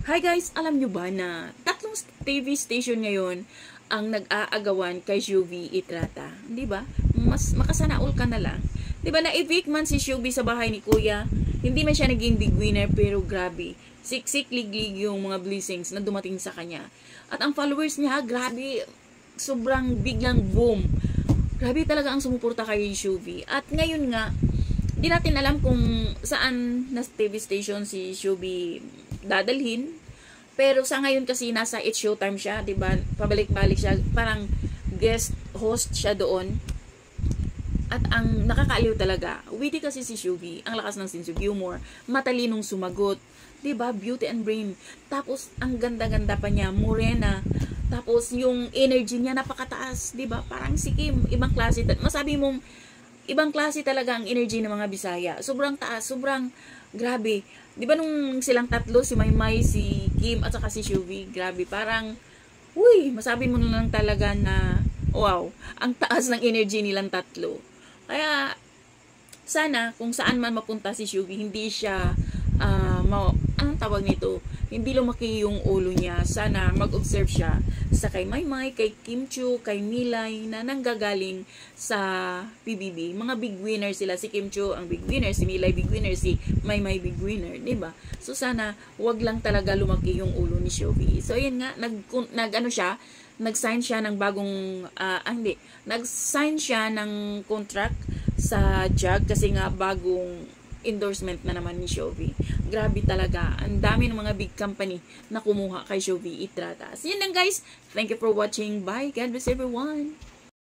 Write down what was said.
Hi guys, alam nyo ba na tatlong TV station ngayon ang nag-aagawan kay Shubi Itrata? Di ba? Mas makasanaol ka na lang. Di ba na-evict man si Shubi sa bahay ni Kuya? Hindi man siya naging big winner pero grabe. Siksik liglig yung mga blessings na dumating sa kanya. At ang followers niya, grabe, sobrang biglang boom. Grabe talaga ang sumuporta kay Shubi. At ngayon nga, di natin alam kung saan na TV station si Shubi dadalhin. Pero sa ngayon kasi nasa It's Showtime siya, 'di ba? Pabalik-balik siya, parang guest host siya doon. At ang nakakaaliw talaga, witty kasi si Shubi, ang lakas ng sense of humor, matalinong sumagot, 'di ba? Beauty and brain. Tapos ang ganda-ganda pa niya, morena. Tapos yung energy niya napakataas, 'di ba? Parang si Kim, ibang klase. Masabi mong ibang klase talaga ang energy ng mga Bisaya. Sobrang taas, sobrang grabe. Di ba nung silang tatlo, si Maymay, si Kim, at saka si Shubi, grabe, parang, uy, masabi mo na lang talaga na, wow, ang taas ng energy nilang tatlo. Kaya, sana, kung saan man mapunta si Shubi, hindi siya, anong tawag nito? Hindi lumaki yung ulo niya. Sana mag-observe siya sa kay Maymay, kay Kim Chiu, kay Milay na nanggagaling sa PBB. Mga big winner sila. Si Kim Chiu ang big winner, si Milay big winner, si Maymay big winner, 'di ba? So sana wag lang talaga lumaki yung ulo ni Shubi. So ayan nga, nag-sign siya ng bagong nag-sign siya ng contract sa JAG kasi nga bagong endorsement na naman ni Shubi. Grabe talaga. Ang dami ng mga big company na kumuha kay Shubi Itrata. So yun lang guys. Thank you for watching. Bye. God bless everyone.